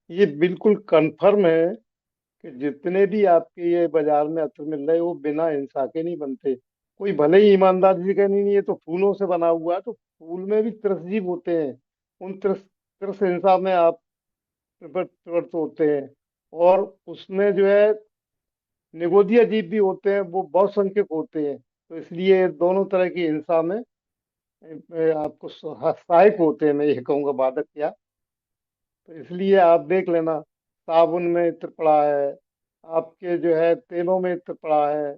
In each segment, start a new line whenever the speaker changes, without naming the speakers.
ये बिल्कुल कंफर्म है कि जितने भी आपके ये बाजार में अत्र मिल रहे हैं वो बिना हिंसा के नहीं बनते। कोई भले ही ईमानदारी से कहनी नहीं, है तो फूलों से बना हुआ है, तो फूल में भी त्रसजीव होते हैं। उन त्रस हिंसा में आप प्रवृत्त होते हैं। और उसमें जो है निगोदिया जीव भी होते हैं, वो बहुसंख्यक होते हैं। तो इसलिए दोनों तरह की हिंसा में आपको सहायक होते हैं, मैं ये कहूँगा, बाधक क्या। तो इसलिए आप देख लेना, साबुन में इत्र पड़ा है, आपके जो है तेलों में इत्र पड़ा है,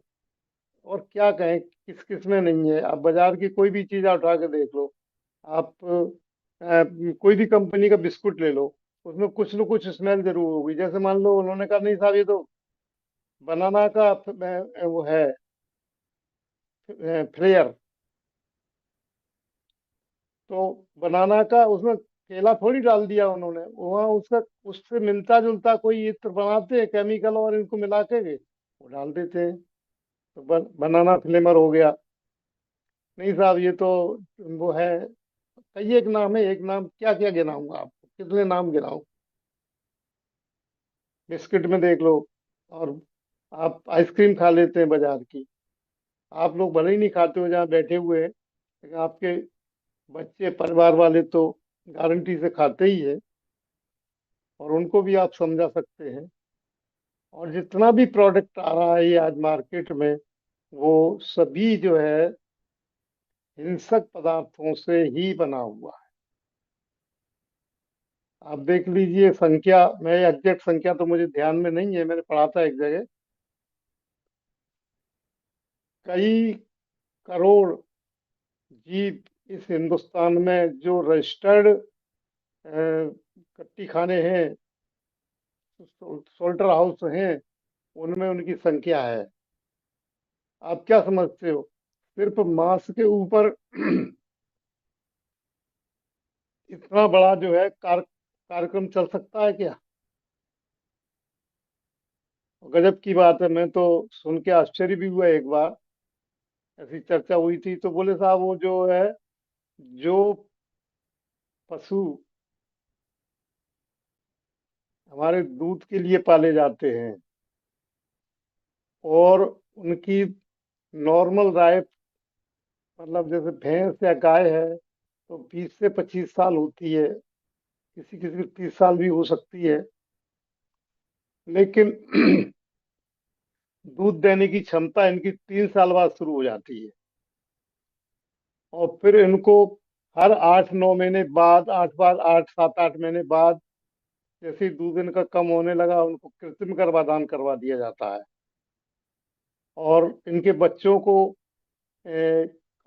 और क्या कहें किस किस में नहीं है। आप बाजार की कोई भी चीज उठा के देख लो। आप कोई भी कंपनी का बिस्कुट ले लो, उसमें कुछ न कुछ स्मेल जरूर होगी। जैसे मान लो उन्होंने कहा नहीं साहब, ये तो बनाना का वो है, फ्लेयर। तो बनाना का उसमें केला थोड़ी डाल दिया उन्होंने, वहाँ उसका उससे मिलता जुलता कोई इत्र बनाते हैं केमिकल, और इनको मिला के वो डाल देते हैं। तो बनाना फ्लेवर हो गया। नहीं साहब, ये तो वो है। कई एक नाम है, एक नाम क्या क्या गिनाऊंगा आपको, कितने नाम गिनाऊं। बिस्किट में देख लो। और आप आइसक्रीम खा लेते हैं बाजार की। आप लोग भले ही नहीं खाते हो जहाँ बैठे हुए हैं, लेकिन आपके बच्चे परिवार वाले तो गारंटी से खाते ही है। और उनको भी आप समझा सकते हैं। और जितना भी प्रोडक्ट आ रहा है ये आज मार्केट में, वो सभी जो है हिंसक पदार्थों से ही बना हुआ है। आप देख लीजिए संख्या, मैं एग्जैक्ट संख्या तो मुझे ध्यान में नहीं है, मैंने पढ़ा था एक जगह। कई करोड़ जीव इस हिंदुस्तान में जो रजिस्टर्ड कट्टी खाने हैं, सोल्टर हाउस हैं, उनमें उनकी संख्या है। आप क्या समझते हो, सिर्फ मांस के ऊपर इतना बड़ा जो है कार्यक्रम चल सकता है क्या? गजब की बात है। मैं तो सुन के आश्चर्य भी हुआ एक बार। ऐसी चर्चा हुई थी तो बोले साहब वो जो है, जो पशु हमारे दूध के लिए पाले जाते हैं, और उनकी नॉर्मल लाइफ, मतलब जैसे भैंस या गाय है, तो 20 से 25 साल होती है। किसी किसी की 30 साल भी हो सकती है। लेकिन दूध देने की क्षमता इनकी 3 साल बाद शुरू हो जाती है। और फिर इनको हर 8 9 महीने बाद, 8 7 8 महीने बाद, जैसे ही दूध इनका कम होने लगा, उनको कृत्रिम गर्भाधान करवा दिया जाता है। और इनके बच्चों को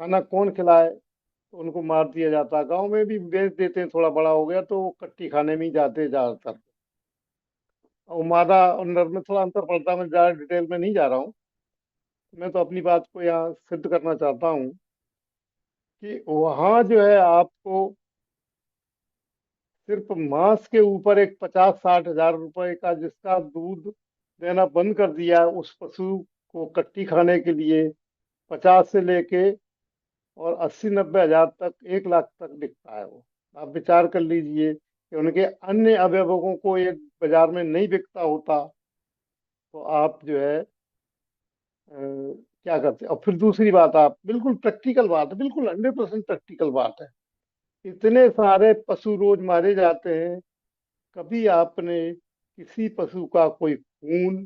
खाना कौन खिलाए, तो उनको मार दिया जाता है। गांव में भी बेच देते हैं, थोड़ा बड़ा हो गया तो वो कट्टी खाने में ही जाते हैं ज्यादातर। और मादा और नर में थोड़ा अंतर पड़ता है, मैं ज्यादा डिटेल में नहीं जा रहा हूँ। मैं तो अपनी बात को यहाँ सिद्ध करना चाहता हूँ कि वहाँ जो है आपको सिर्फ मांस के ऊपर एक 50 60 हजार रुपए का, जिसका दूध देना बंद कर दिया है उस पशु को कट्टी खाने के लिए, 50 से लेके और 80 90 हजार तक, 1 लाख तक बिकता है वो। आप विचार कर लीजिए कि उनके अन्य अवयवों को ये बाजार में नहीं बिकता होता, तो आप जो है क्या करते। और फिर दूसरी बात, आप बिल्कुल प्रैक्टिकल बात है, बिल्कुल 100% प्रैक्टिकल बात है। इतने सारे पशु रोज मारे जाते हैं, कभी आपने किसी पशु का कोई खून,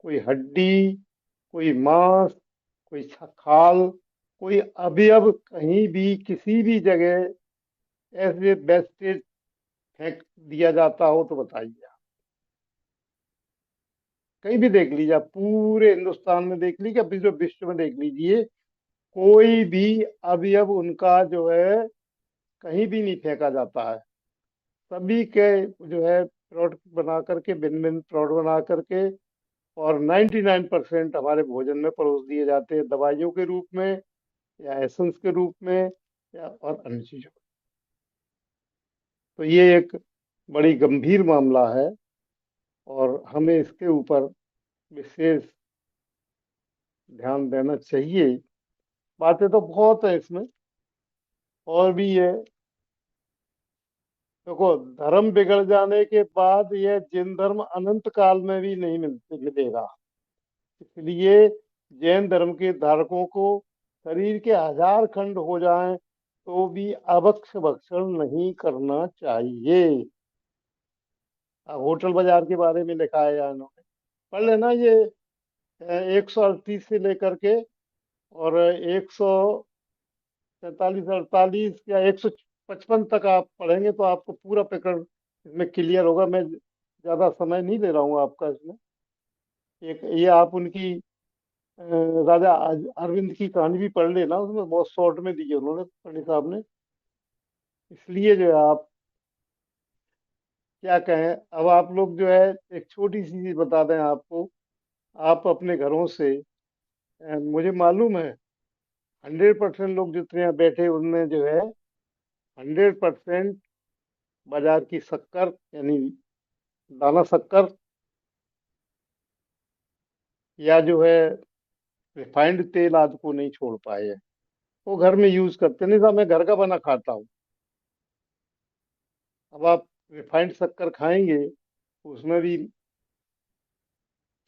कोई हड्डी, कोई मांस, कोई खाल, कोई अवयव कहीं भी किसी भी जगह ऐसे वेस्टेज फेंक दिया जाता हो तो बताइए आप। कहीं भी देख लीजिए, आप पूरे हिंदुस्तान में देख लीजिए, अभी जो विश्व में देख लीजिए, कोई भी अवयव उनका जो है कहीं भी नहीं फेंका जाता है। सभी के जो है प्रोडक्ट बना करके, भिन्न भिन्न प्रोडक्ट बना करके, और 99% हमारे भोजन में परोस दिए जाते हैं, दवाइयों के रूप में या एसेंस के रूप में, या और अन्य चीजों। तो ये एक बड़ी गंभीर मामला है, और हमें इसके ऊपर विशेष ध्यान देना चाहिए। बातें तो बहुत है इसमें, और भी है। देखो, धर्म बिगड़ जाने के बाद यह जिन धर्म अनंत काल में भी नहीं मिलेगा। इसलिए जैन धर्म के धारकों को शरीर के 1000 खंड हो जाएं तो भी अभक्ष भक्षण नहीं करना चाहिए। अब होटल बाजार के बारे में लिखा है यहाँ इन्होंने, पढ़ लेना ये। 138 से लेकर के और 143 48 या 155 तक आप पढ़ेंगे तो आपको पूरा प्रकरण इसमें क्लियर होगा। मैं ज्यादा समय नहीं ले रहा हूँ आपका इसमें। एक ये आप उनकी अ, राजा अरविंद की कहानी भी पढ़ लेना, उसमें बहुत शॉर्ट में दी है उन्होंने, पंडित साहब ने। इसलिए जो है आप क्या कहें, अब आप लोग जो है, एक छोटी सी चीज बता दें आपको। आप अपने घरों से मुझे मालूम है 100% लोग जितने यहाँ बैठे उनमें जो है 100% बाजार की शक्कर, यानी दाना शक्कर, या जो है रिफाइंड तेल आदि को नहीं छोड़ पाए हैं। वो घर में यूज करते नहीं साहब, मैं घर का बना खाता हूँ। अब आप रिफाइंड शक्कर खाएंगे, उसमें भी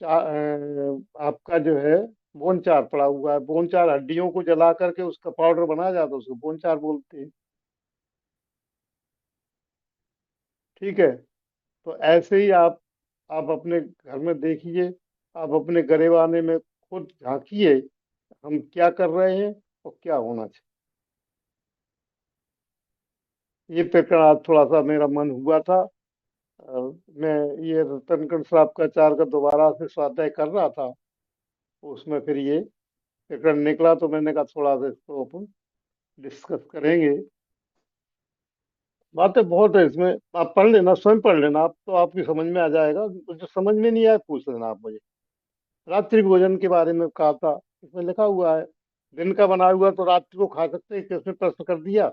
आपका जो है बोन चार पड़ा हुआ है। बोन चार हड्डियों को जला करके उसका पाउडर बनाया जाता है, उसको बोन चार बोलते हैं। ठीक है। तो ऐसे ही आप अपने घर में देखिए, आप अपने गरेबाने में खुद झांकिए, हम क्या कर रहे हैं और क्या होना चाहिए। ये प्रकरण आज थोड़ा सा मेरा मन हुआ था। मैं ये रतनगढ़ साहब का चार का दोबारा से स्वाध्याय कर रहा था, उसमें फिर ये प्रकरण निकला, तो मैंने कहा थोड़ा सा इसको अपन डिस्कस करेंगे। बातें बहुत है इसमें, आप पढ़ लेना, स्वयं पढ़ लेना, आप तो आपकी समझ में आ जाएगा। जो समझ में नहीं आया पूछ लेना आप मुझे। रात्रि भोजन के बारे में कहा था, इसमें लिखा हुआ है दिन का बना हुआ तो रात्रि को खा सकते हैं, किसने प्रश्न कर दिया।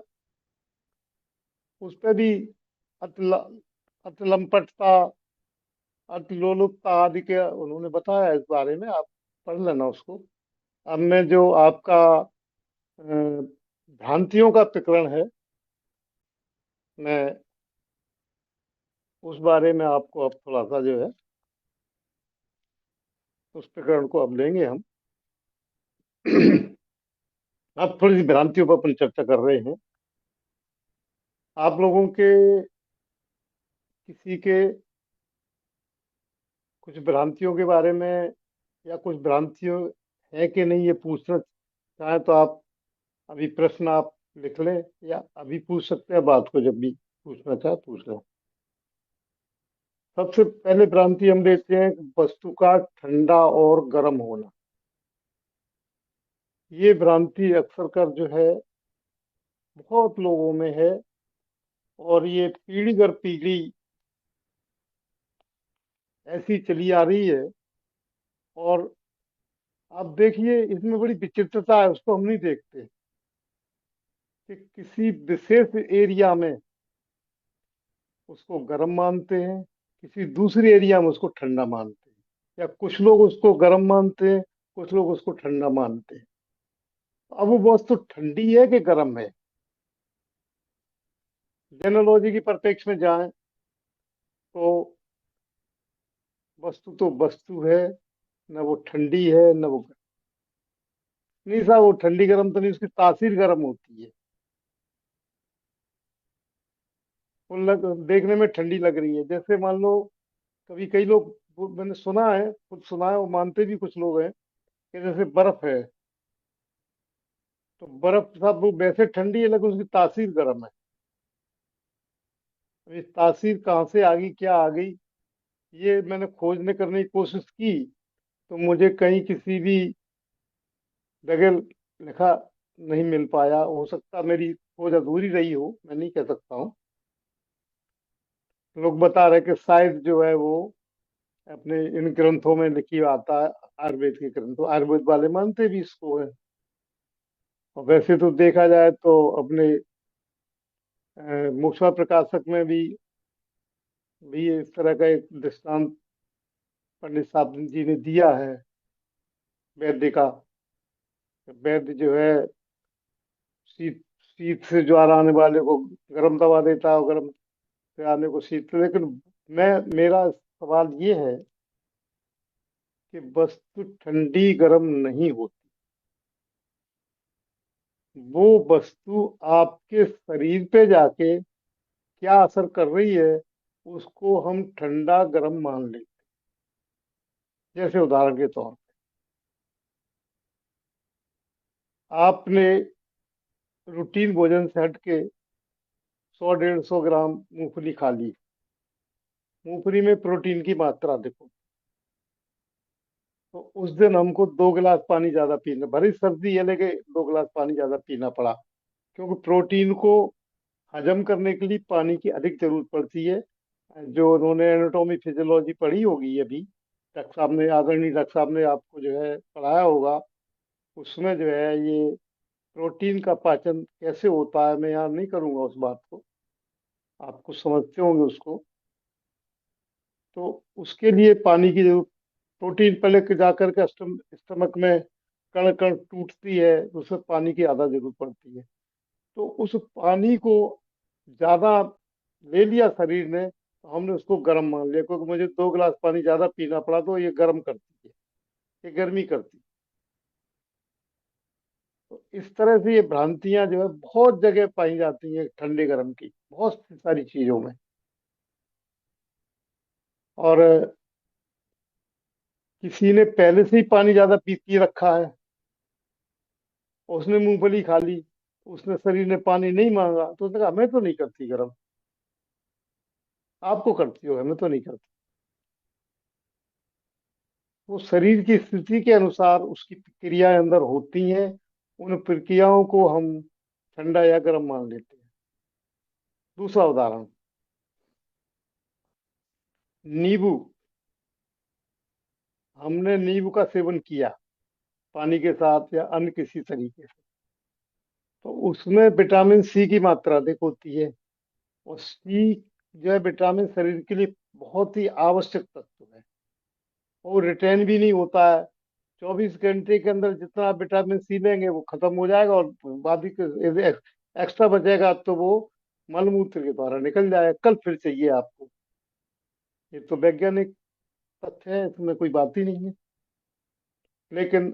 उस पर भी अतल अतलमपटता, अतिलोलुपता आदि के उन्होंने बताया इस बारे में, आप पढ़ लेना उसको। अब मैं जो आपका भ्रांतियों का प्रकरण है, मैं उस बारे में आपको अब थोड़ा सा जो है उस प्रकरण को अब लेंगे हम। अब थोड़ी सी भ्रांतियों पर अपन चर्चा कर रहे हैं। आप लोगों के किसी के कुछ भ्रांतियों के बारे में, या कुछ भ्रांतियों है कि नहीं, ये पूछना चाहे तो आप अभी प्रश्न आप लिख लें, या अभी पूछ सकते हैं, बात को जब भी पूछना चाहे पूछ लें। सबसे पहले भ्रांति हम देखते हैं कि वस्तु का ठंडा और गर्म होना। ये भ्रांति अक्सर कर जो है बहुत लोगों में है, और ये पीढ़ी दर पीढ़ी ऐसी चली आ रही है। और आप देखिए इसमें बड़ी विचित्रता है, उसको हम नहीं देखते कि किसी विशेष एरिया में उसको गर्म मानते हैं, किसी दूसरे एरिया में उसको ठंडा मानते हैं, या कुछ लोग उसको गर्म मानते हैं, कुछ लोग उसको ठंडा मानते हैं। अब वो वस्तु ठंडी है कि गर्म है, जेनोलॉजी की परिप्रेक्ष्य में जाएं तो वस्तु तो वस्तु है, न वो ठंडी है न वो नहीं साहब, वो ठंडी गर्म तो नहीं, उसकी तासीर गर्म होती है। देखने में ठंडी लग रही है, जैसे मान लो कभी कई लोग, वो मैंने सुना है, खुद सुना है, वो मानते भी कुछ लोग हैं कि जैसे बर्फ है, तो बर्फ साहब वो वैसे ठंडी है लेकिन उसकी तासीर गर्म है। अब ये तासीर कहाँ से आ गई, क्या आ गई, ये मैंने खोजने करने की कोशिश की, तो मुझे कहीं किसी भी जगह लिखा नहीं मिल पाया। हो सकता मेरी खोज अधूरी रही हो, मैं नहीं कह सकता हूँ। लोग बता रहे कि शायद जो है वो अपने इन ग्रंथों में लिखी आता है, आयुर्वेद के ग्रंथों, आयुर्वेद वाले मानते भी इसको है। और वैसे तो देखा जाए तो अपने मुक्तसर प्रकाशक में भी इस तरह का एक दृष्टांत पंडित साहब जी ने दिया है, वैद्य का। वैद्य जो है शीत शीत से ज्वार आने वाले को गर्म दवा देता है, गर्म से आने को शीत, लेकिन मेरा सवाल ये है कि वस्तु ठंडी गर्म नहीं होती, वो वस्तु आपके शरीर पे जाके क्या असर कर रही है उसको हम ठंडा गर्म मान लेते हैं। जैसे उदाहरण के तौर पे आपने रूटीन भोजन से हट के 100 150 ग्राम मूंगफली खा ली। मूंगफली में प्रोटीन की मात्रा देखो, तो उस दिन हमको 2 गिलास पानी ज्यादा पीना, भरी सर्दी है लेकिन 2 गिलास पानी ज्यादा पीना पड़ा, क्योंकि प्रोटीन को हजम करने के लिए पानी की अधिक जरूरत पड़ती है। जो उन्होंने एनाटॉमी फिजियोलॉजी पढ़ी होगी अभी, डॉक्टर साहब ने, आदरणीय डॉक्टर साहब ने आपको जो है पढ़ाया होगा, उसमें जो है ये प्रोटीन का पाचन कैसे होता है, मैं यहाँ नहीं करूंगा उस बात को, आप कुछ समझते होंगे उसको। तो उसके लिए पानी की जरूरत, प्रोटीन पहले के जाकर के स्टमक में कण कण टूटती है, तो उसमें पानी की ज्यादा जरूरत पड़ती है। तो उस पानी को ज्यादा ले लिया शरीर ने, तो हमने उसको गर्म मान लिया, क्योंकि मुझे 2 गिलास पानी ज्यादा पीना पड़ा, तो ये गर्म करती है, ये गर्मी करती है। तो इस तरह से ये भ्रांतियां जो है बहुत जगह पाई जाती हैं ठंडे गर्म की, बहुत सी सारी चीजों में। और किसी ने पहले से ही पानी ज्यादा पी रखा है, उसने मूंगफली खा ली, उसने शरीर ने पानी नहीं मांगा, तो उसने कहा हमें तो नहीं करती गर्म, आपको करती हो, हमें तो नहीं करती। वो शरीर की स्थिति के अनुसार उसकी क्रियाएं अंदर होती हैं, उन प्रक्रियाओं को हम ठंडा या गर्म मान लेते हैं। दूसरा उदाहरण, नींबू। हमने नींबू का सेवन किया पानी के साथ या अन्य किसी तरीके से, तो उसमें विटामिन सी की मात्रा अधिक होती है। और सी जो है विटामिन शरीर के लिए बहुत ही आवश्यक तत्व है, और रिटेन भी नहीं होता है। 24 घंटे के अंदर जितना आप विटामिन सी लेंगे वो खत्म हो जाएगा, और बाकी यदि एक्स्ट्रा बचेगा तो वो मलमूत्र के द्वारा निकल जाएगा, कल फिर चाहिए आपको। ये तो वैज्ञानिक तथ्य है, इसमें कोई बात ही नहीं है। लेकिन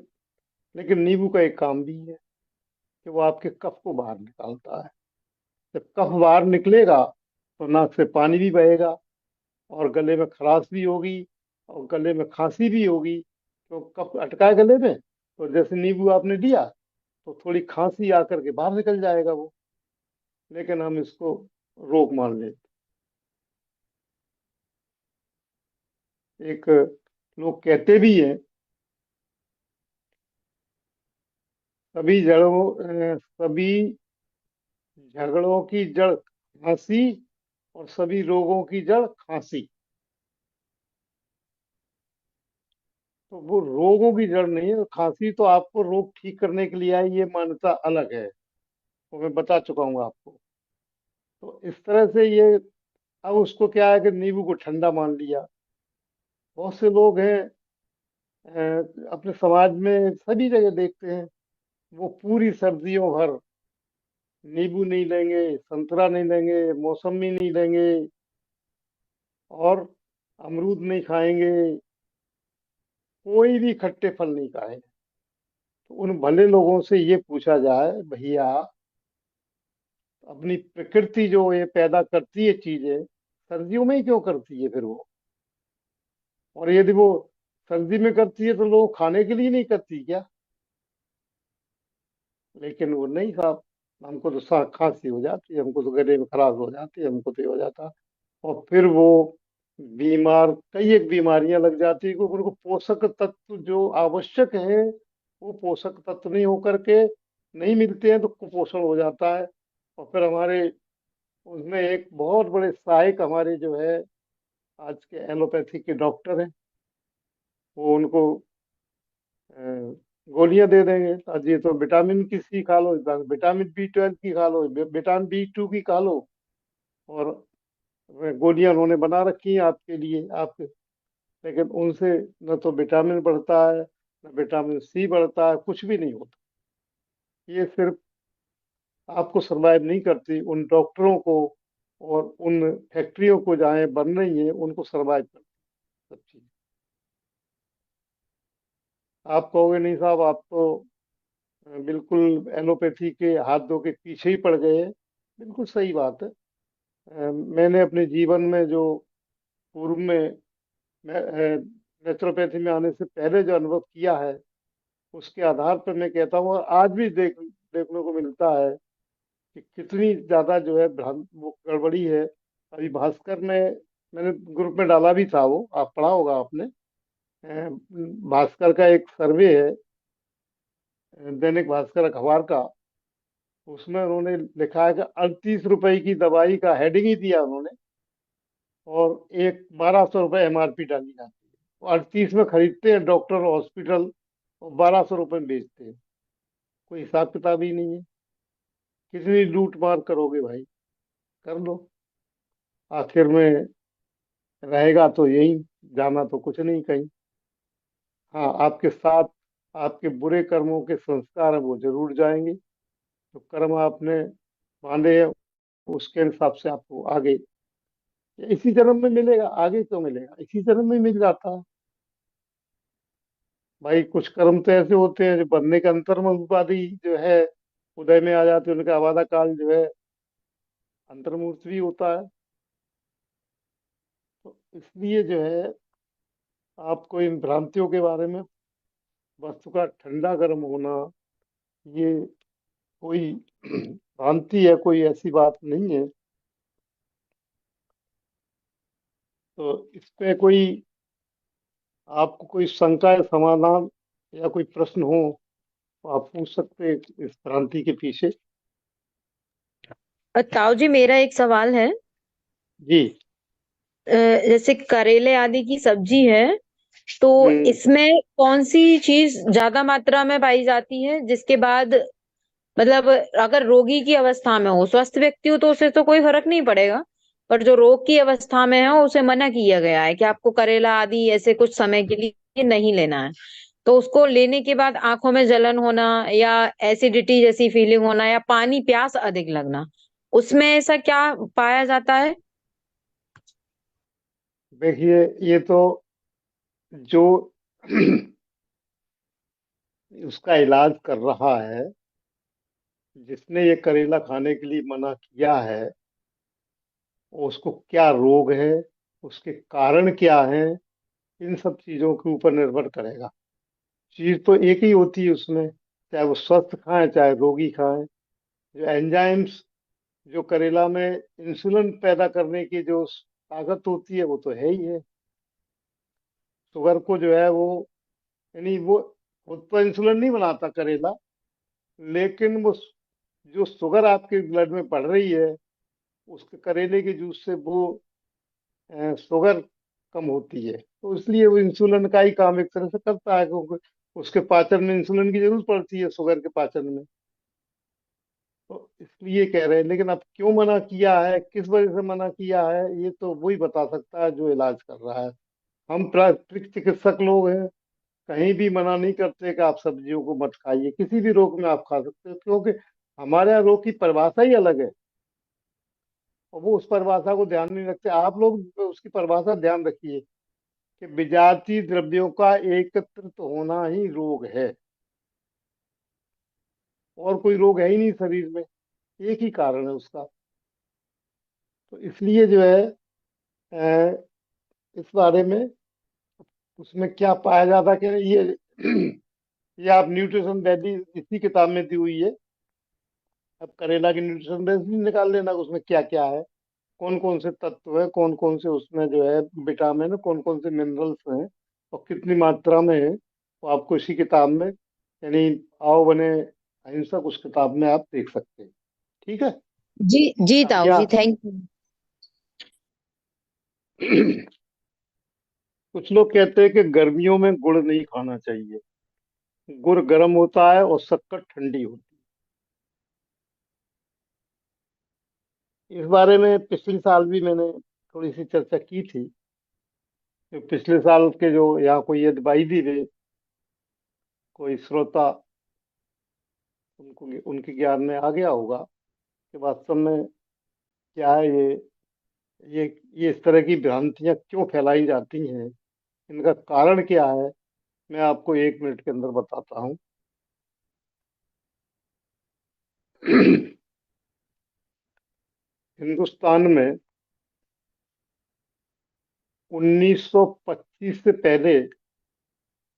लेकिन नींबू का एक काम भी है कि वो आपके कफ को बाहर निकालता है। जब कफ बाहर निकलेगा तो नाक से पानी भी बहेगा, और गले में खराश भी होगी, और गले में खांसी भी होगी, तो कफ अटका है गले में, तो जैसे नींबू आपने लिया तो थोड़ी खांसी आकर के बाहर निकल जाएगा वो। लेकिन हम इसको रोग मान लेते। एक लोग कहते भी हैं, सभी सभी झगड़ों की जड़ खांसी, और सभी रोगों की जड़ खांसी। तो वो रोगों की जड़ नहीं है, खांसी तो आपको रोग ठीक करने के लिए आई, ये मान्यता अलग है, वो मैं बता चुका हूँ आपको। तो इस तरह से ये, अब उसको क्या है कि नींबू को ठंडा मान लिया। बहुत से लोग हैं अपने समाज में सभी जगह देखते हैं, वो पूरी सर्दियों भर नींबू नहीं लेंगे, संतरा नहीं लेंगे, मौसमी नहीं लेंगे, और अमरूद नहीं खाएंगे, कोई भी खट्टे फल नहीं खाएंगे। तो उन भले लोगों से ये पूछा जाए, भैया अपनी प्रकृति जो ये पैदा करती है चीजें, सर्दियों में ही क्यों करती है फिर वो? और यदि वो सर्दी में करती है तो लोग खाने के लिए नहीं करती क्या? लेकिन वो नहीं साहब, हमको तो खांसी हो जाती है, हमको तो गले में खराश हो जाती है, हमको तो ये हो जाता। और फिर वो बीमार, कई एक बीमारियां लग जाती है, क्योंकि उनको पोषक तत्व जो आवश्यक है वो पोषक तत्व नहीं होकर के नहीं मिलते हैं, तो कुपोषण हो जाता है। और फिर हमारे उसमें एक बहुत बड़े सहायक हमारे जो है आज के एलोपैथी के डॉक्टर हैं, वो उनको अ, गोलियां दे देंगे, आज ये तो विटामिन की सी खा लो, विटामिन B12 की खा लो, विटामिन B2 की खा लो, और गोलियां उन्होंने बना रखी हैं आपके लिए, आपके। लेकिन उनसे न तो विटामिन बढ़ता है, न विटामिन सी बढ़ता है, कुछ भी नहीं होता। ये सिर्फ आपको सरवाइव नहीं करती, उन डॉक्टरों को और उन फैक्ट्रियों को जहाँ बन रही हैं उनको सरवाइव कर सब चीज। आप कहोगे नहीं साहब आप तो बिल्कुल एलोपैथी के हाथ धो के पीछे ही पड़ गए हैं। बिल्कुल सही बात है। मैंने अपने जीवन में जो पूर्व में नेचुरोपैथी में आने से पहले जो अनुभव किया है उसके आधार पर मैं कहता हूँ, और आज भी देखने को मिलता है कि कितनी ज्यादा जो है भ्रांत वो गड़बड़ी है। अभी भास्कर में मैंने ग्रुप में डाला भी था, वो आप पढ़ा होगा आपने। भास्कर का एक सर्वे है, दैनिक भास्कर अखबार का। उसमें उन्होंने लिखा है कि 38 रुपए की दवाई का हेडिंग ही दिया उन्होंने, और एक 1200 रुपये एमआरपी डाली जाती है। वो 38 में खरीदते हैं डॉक्टर हॉस्पिटल, और 1200 रुपये में बेचते हैं। कोई हिसाब किताब ही नहीं है। कितनी लूट मार करोगे भाई, कर लो। आखिर में रहेगा तो यही, जाना तो कुछ नहीं कहीं। हाँ, आपके साथ आपके बुरे कर्मों के संस्कार हैं वो जरूर जाएंगे। तो कर्म आपने बांधे हैं, उसके हिसाब से आपको आगे इसी जन्म में मिलेगा। आगे क्यों मिलेगा, इसी जन्म में मिल जाता है। भाई कुछ कर्म तो ऐसे होते हैं जो बनने के अंतर्म उपाधि जो है उदय में आ जाते हैं, उनका आवादा काल जो है अंतर्मूर्त भी होता है। तो इसलिए जो है आपको इन भ्रांतियों के बारे में, वस्तु का ठंडा गर्म होना, ये कोई भ्रांति है, कोई ऐसी बात नहीं है। तो इस पे कोई आपको कोई शंका या समाधान या कोई प्रश्न हो तो आप पूछ सकते हैं इस भ्रांति के पीछे।
ताऊ जी, मेरा एक सवाल है।
जी।
जैसे करेले आदि की सब्जी है, तो
हम्म।
इसमें कौन सी चीज ज्यादा मात्रा में पाई जाती है जिसके बाद, मतलब अगर रोगी की अवस्था में हो, स्वस्थ व्यक्ति हो तो उसे तो कोई फर्क नहीं पड़ेगा, पर जो रोग की अवस्था में है उसे मना किया गया है कि आपको करेला आदि ऐसे कुछ समय के लिए नहीं लेना है। तो उसको लेने के बाद आंखों में जलन होना, या एसिडिटी जैसी फीलिंग होना, या पानी प्यास अधिक लगना, उसमें ऐसा क्या पाया जाता है?
देखिए, ये तो जो उसका इलाज कर रहा है, जिसने ये करेला खाने के लिए मना किया है, उसको क्या रोग है, उसके कारण क्या है, इन सब चीजों के ऊपर निर्भर करेगा। चीज तो एक ही होती है उसमें, चाहे वो स्वस्थ खाएं चाहे रोगी खाएं। जो एंजाइम्स, जो करेला में इंसुलिन पैदा करने की जो ताकत होती है वो तो है ही है। शुगर को जो है वो, यानी वो खुद तो इंसुलिन नहीं बनाता करेला, लेकिन वो जो शुगर आपके ब्लड में बढ़ रही है उसके करेले के जूस से वो शुगर कम होती है। तो इसलिए वो इंसुलिन का ही काम एक तरह से करता है, क्योंकि उसके पाचन में इंसुलिन की जरूरत पड़ती है शुगर के पाचन में। तो इसलिए कह रहे हैं, लेकिन अब क्यों मना किया है, किस वजह से मना किया है, ये तो वही बता सकता है जो इलाज कर रहा है। हम प्राकृतिक चिकित्सक लोग हैं, कहीं भी मना नहीं करते कि आप सब्जियों को मत खाइए। किसी भी रोग में आप खा सकते हो, क्योंकि हमारे यहाँ रोग की परिभाषा ही अलग है, और वो उस परिभाषा को ध्यान नहीं रखते। आप लोग उसकी परिभाषा ध्यान रखिए कि विजातीय द्रव्यों का एकत्रित होना ही रोग है, और कोई रोग है ही नहीं शरीर में, एक ही कारण है उसका। तो इसलिए जो है अ, इस बारे में, उसमें क्या पाया जाता है कि ये आप न्यूट्रिशन वैल्यू इसी किताब में दी हुई है। अब करेला की न्यूट्रिशन वैल्यू निकाल लेना, उसमें क्या क्या है, कौन कौन से तत्व है, कौन कौन से उसमें जो है विटामिन है, कौन कौन से मिनरल्स हैं, और कितनी मात्रा में है, वो आपको इसी किताब में, यानी आओ बने अहिंसक, उस किताब में आप देख सकते हैं। ठीक है।
जी जी
अब
ताऊ जी,
यहाँ
थैंक यू।
कुछ लोग कहते हैं कि गर्मियों में गुड़ नहीं खाना चाहिए, गुड़ गर्म होता है और शक्कर ठंडी होती है। इस बारे में पिछले साल भी मैंने थोड़ी सी चर्चा की थी। कि पिछले साल के जो यहाँ कोई अदवाई भी थे, कोई श्रोता, उनको उनके ज्ञान में आ गया होगा कि वास्तव में क्या है ये ये इस तरह की भ्रांतियां क्यों फैलाई जाती हैं, इनका कारण क्या है, मैं आपको 1 मिनट के अंदर बताता हूँ। हिंदुस्तान में 1925 से पहले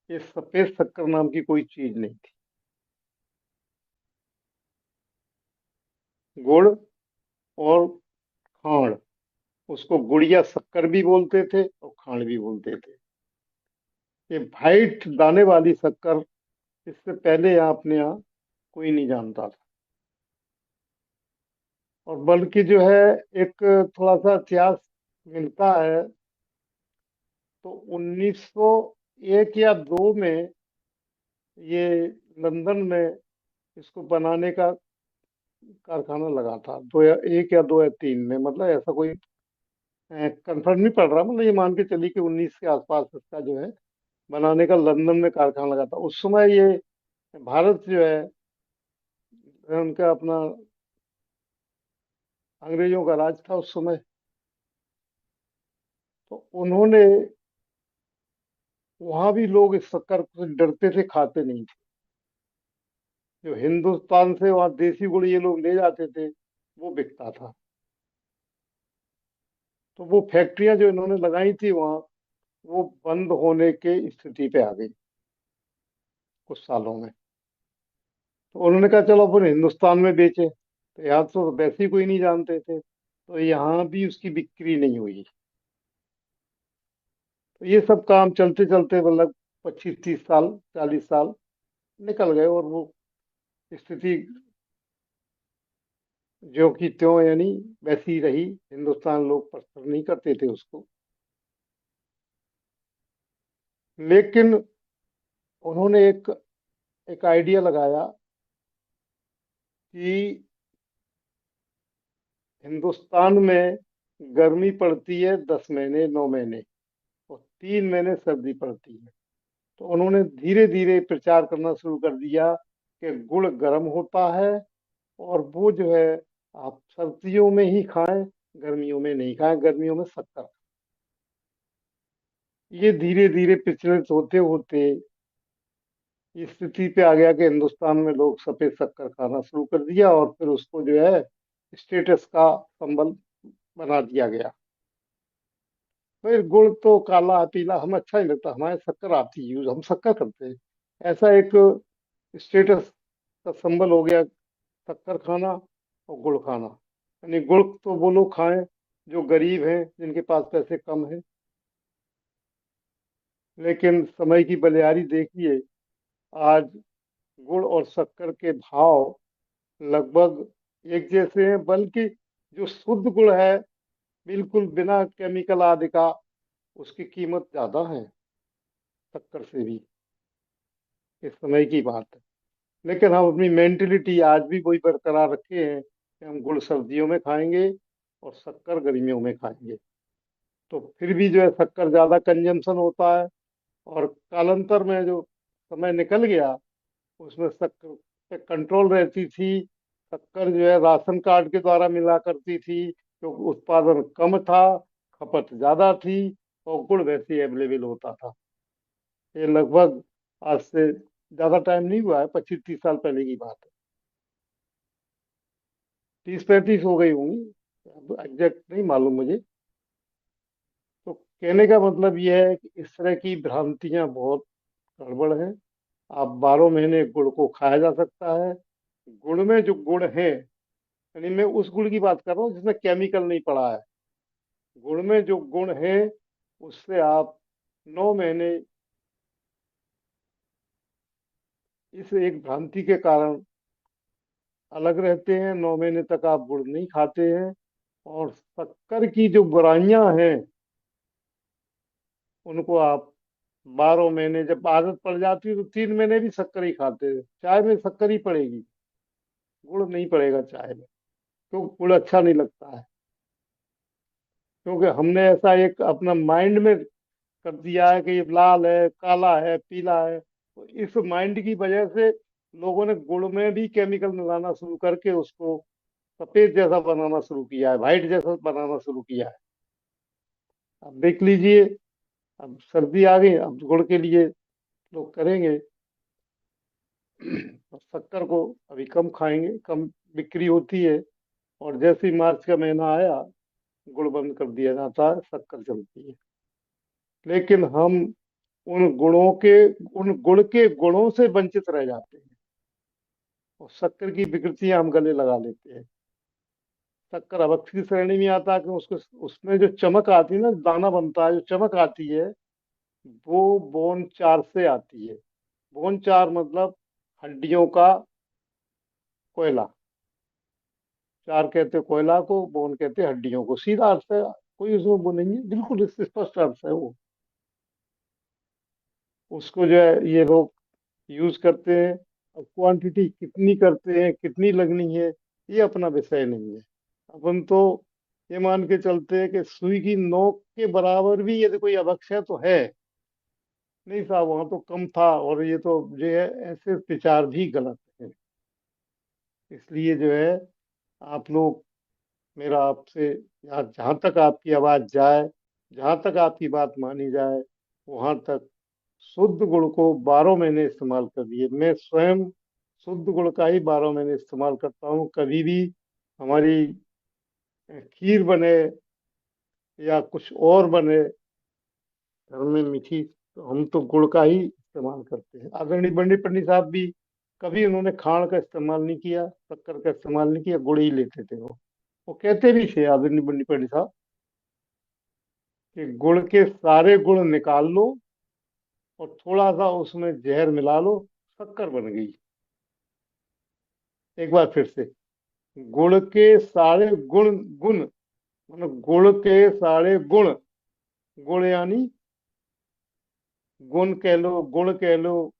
ये सफेद शक्कर नाम की कोई चीज नहीं थी। गुड़ और खांड, उसको गुड़िया शक्कर भी बोलते थे और खांड भी बोलते थे। ये वाइट दाने वाली शक्कर इससे पहले यहाँ अपने यहाँ कोई नहीं जानता था। और बल्कि जो है, एक थोड़ा सा इतिहास मिलता है, तो 1901 या 2 में ये लंदन में इसको बनाने का कारखाना लगा था। 2001 या 2003 में, मतलब ऐसा कोई कंफर्म नहीं पड़ रहा, मतलब ये मान के चलिए कि 19 के आसपास इसका जो है बनाने का लंदन में कारखाना लगा था। उस समय ये भारत जो है उनका अपना अंग्रेजों का राज था उस समय। तो उन्होंने, वहां भी लोग इस शक्कर से डरते थे, खाते नहीं थे। जो हिंदुस्तान से वहाँ देसी गुड़ ये लोग ले जाते थे, वो बिकता था। तो वो फैक्ट्रियां जो इन्होंने लगाई थी वहाँ, वो बंद होने के स्थिति पे आ गई कुछ सालों में। तो उन्होंने कहा चलो अपन हिंदुस्तान में बेचे, तो यहाँ तो वैसे ही कोई नहीं जानते थे, तो यहाँ भी उसकी बिक्री नहीं हुई। तो ये सब काम चलते चलते मतलब 25-30 साल, 40 साल निकल गए, और वो स्थिति जो की त्यों यानी वैसी ही रही। हिंदुस्तान लोग पसंद नहीं करते थे उसको। लेकिन उन्होंने एक एक आइडिया लगाया कि हिंदुस्तान में गर्मी पड़ती है 10 महीने, 9 महीने, और 3 महीने सर्दी पड़ती है। तो उन्होंने धीरे धीरे प्रचार करना शुरू कर दिया कि गुड़ गर्म होता है, और वो जो है आप सर्दियों में ही खाएं, गर्मियों में नहीं खाएं, गर्मियों में शक्कर। ये धीरे धीरे प्रचलित होते होते इस स्थिति पे आ गया कि हिंदुस्तान में लोग सफेद शक्कर खाना शुरू कर दिया, और फिर उसको जो है स्टेटस का संबल बना दिया गया। भाई गुड़ तो काला पीला हमें अच्छा नहीं लगता, हमारे शक्कर आती है यूज, हम शक्कर करते हैं। ऐसा एक स्टेटस का संबल हो गया शक्कर खाना और गुड़ खाना। यानी गुड़ तो वो लोग खाएं जो गरीब हैं, जिनके पास पैसे कम हैं। लेकिन समय की बलिहारी देखिए, आज गुड़ और शक्कर के भाव लगभग एक जैसे हैं, बल्कि जो शुद्ध गुड़ है बिल्कुल बिना केमिकल आदि का, उसकी कीमत ज्यादा है शक्कर से भी। इस समय की बात है। लेकिन हम अपनी मेंटेलिटी आज भी वही बरकरार रखे हैं कि हम गुड़ सर्दियों में खाएंगे और शक्कर गर्मियों में खाएंगे। तो फिर भी जो है शक्कर ज्यादा कंजम्पशन होता है। और कालांतर में जो समय निकल गया, उसमें शक्कर पे कंट्रोल रहती थी। शक्कर जो है राशन कार्ड के द्वारा मिला करती थी, क्योंकि उत्पादन कम था, खपत ज्यादा थी, और गुड़ वैसे ही अवेलेबल होता था। ये लगभग आज से ज्यादा टाइम नहीं हुआ है, 25-30 साल पहले की बात है। 30-35 हो गई होंगी, एग्जैक्ट नहीं मालूम मुझे। तो कहने का मतलब यह है कि इस तरह की भ्रांतियां बहुत गड़बड़ हैं। आप 12 महीने गुड़ को खाया जा सकता है। गुड़ में जो गुड़ है, यानी मैं उस गुड़ की बात कर रहा हूँ जिसमें केमिकल नहीं पड़ा है। गुड़ में जो गुण है, उससे आप 9 महीने, इस एक भ्रांति के कारण अलग रहते हैं। 9 महीने तक आप गुड़ नहीं खाते हैं। और शक्कर की जो बुराइयां हैं, उनको आप 12 महीने, जब आदत पड़ जाती है तो 3 महीने भी शक्कर ही खाते हैं। चाय में शक्कर ही पड़ेगी, गुड़ नहीं पड़ेगा चाय में, क्योंकि गुड़ अच्छा नहीं लगता है। क्योंकि हमने ऐसा एक अपना माइंड में कर दिया है कि ये लाल है, काला है, पीला है। तो इस माइंड की वजह से लोगों ने गुड़ में भी केमिकल मिलाना शुरू करके उसको सफेद जैसा बनाना शुरू किया है, व्हाइट जैसा बनाना शुरू किया है। अब देख लीजिए, अब सर्दी आ गई, अब गुड़ के लिए लोग करेंगे। और शक्कर को अभी कम खाएंगे, कम बिक्री होती है। और जैसे ही मार्च का महीना आया, गुड़ बंद कर दिया जाता है, शक्कर चलती है। लेकिन हम उन गुणों के उन गुड़ के गुणों से वंचित रह जाते हैं, और शक्कर की विकृतियां हम गले लगा लेते हैं। शक्कर अभक्ष की श्रेणी में आता है कि उसको, उसमें जो चमक आती है ना, दाना बनता है, जो चमक आती है, वो बोन चार से आती है। बोन चार मतलब हड्डियों का कोयला। चार कहते हैं कोयला को, बोन कहते हैं हड्डियों को, सीधा अर्थ है। कोई उसमें वो नहीं है, बिल्कुल स्पष्ट अर्थ है वो। उसको जो है ये लोग यूज करते हैं। अब क्वांटिटी कितनी करते हैं, कितनी लगनी है, ये अपना विषय नहीं है। अपन तो ये मान के चलते हैं कि सुई की नोक के बराबर भी यदि कोई अभक्ष है तो है। नहीं साहब, वहां तो कम था, और ये तो जो है, ऐसे विचार भी गलत है। इसलिए जो है, आप लोग, मेरा आपसे, यहाँ जहाँ तक आपकी आवाज जाए, जहाँ तक आपकी बात मानी जाए, वहां तक शुद्ध गुड़ को 12 महीने इस्तेमाल करिए। मैं स्वयं शुद्ध गुड़ का ही 12 महीने इस्तेमाल करता हूँ। कभी भी हमारी खीर बने या कुछ और बने घर में मीठी, तो हम तो गुड़ का ही इस्तेमाल करते हैं। आदरणीय पंडित पंडित साहब भी कभी उन्होंने खांड का इस्तेमाल नहीं किया, शक्कर का इस्तेमाल नहीं किया, गुड़ ही लेते थे वो कहते भी थे, आदरणीय पंडित पंडित साहब, कि गुड़ के सारे गुण निकाल लो और थोड़ा सा उसमें जहर मिला लो, शक्कर बन गई। एक बार फिर से, गुड़ के सारे गुण गुण मतलब गुड़ के सारे गुण, गुण यानी गुण कह लो, गुण कह लो,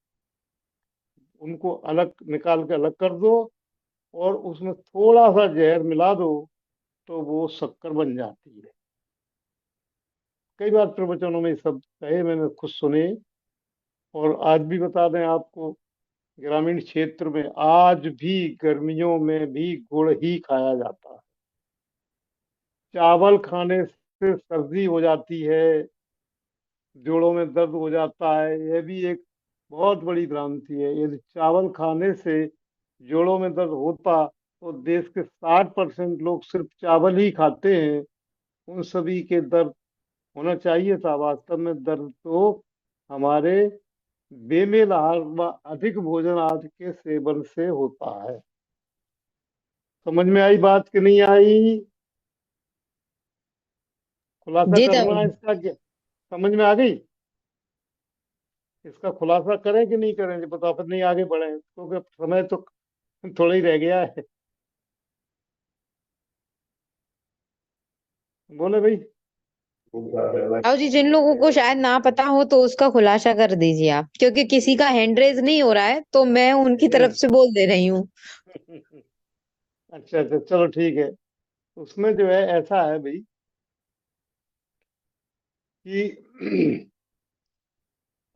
उनको अलग निकाल के अलग कर दो, और उसमें थोड़ा सा जहर मिला दो, तो वो शक्कर बन जाती है। कई बार प्रवचनों में ये शब्द कहे, मैंने खुद सुने। और आज भी बता दें आपको, ग्रामीण क्षेत्र में आज भी गर्मियों में भी गुड़ ही खाया जाता है। चावल खाने से सर्दी हो जाती है, जोड़ों में दर्द हो जाता है, यह भी एक बहुत बड़ी भ्रांति है। यदि चावल खाने से जोड़ों में दर्द होता, तो देश के 60% लोग सिर्फ चावल ही खाते हैं। उन सभी के दर्द होना चाहिए था। वास्तव में दर्द तो हमारे बेमेल आहार व अधिक भोजन आदि के सेवन से होता है। समझ में आई बात कि नहीं आई? खुलासा
जी
करना है
तभी।
इसका क्या? समझ में आ गई? इसका खुलासा करें कि नहीं करें, जो बता, फिर नहीं आगे बढ़े, क्योंकि समय तो थोड़ा ही रह गया है। बोले भाई।
और जी, जिन लोगों को शायद ना पता हो तो उसका खुलासा कर दीजिए आप, क्योंकि किसी का हैंड रेज नहीं हो रहा है तो मैं उनकी तरफ
हम्म।
से बोल दे रही हूँ।
अच्छा अच्छा, चलो ठीक है। उसमें जो है ऐसा है भाई, कि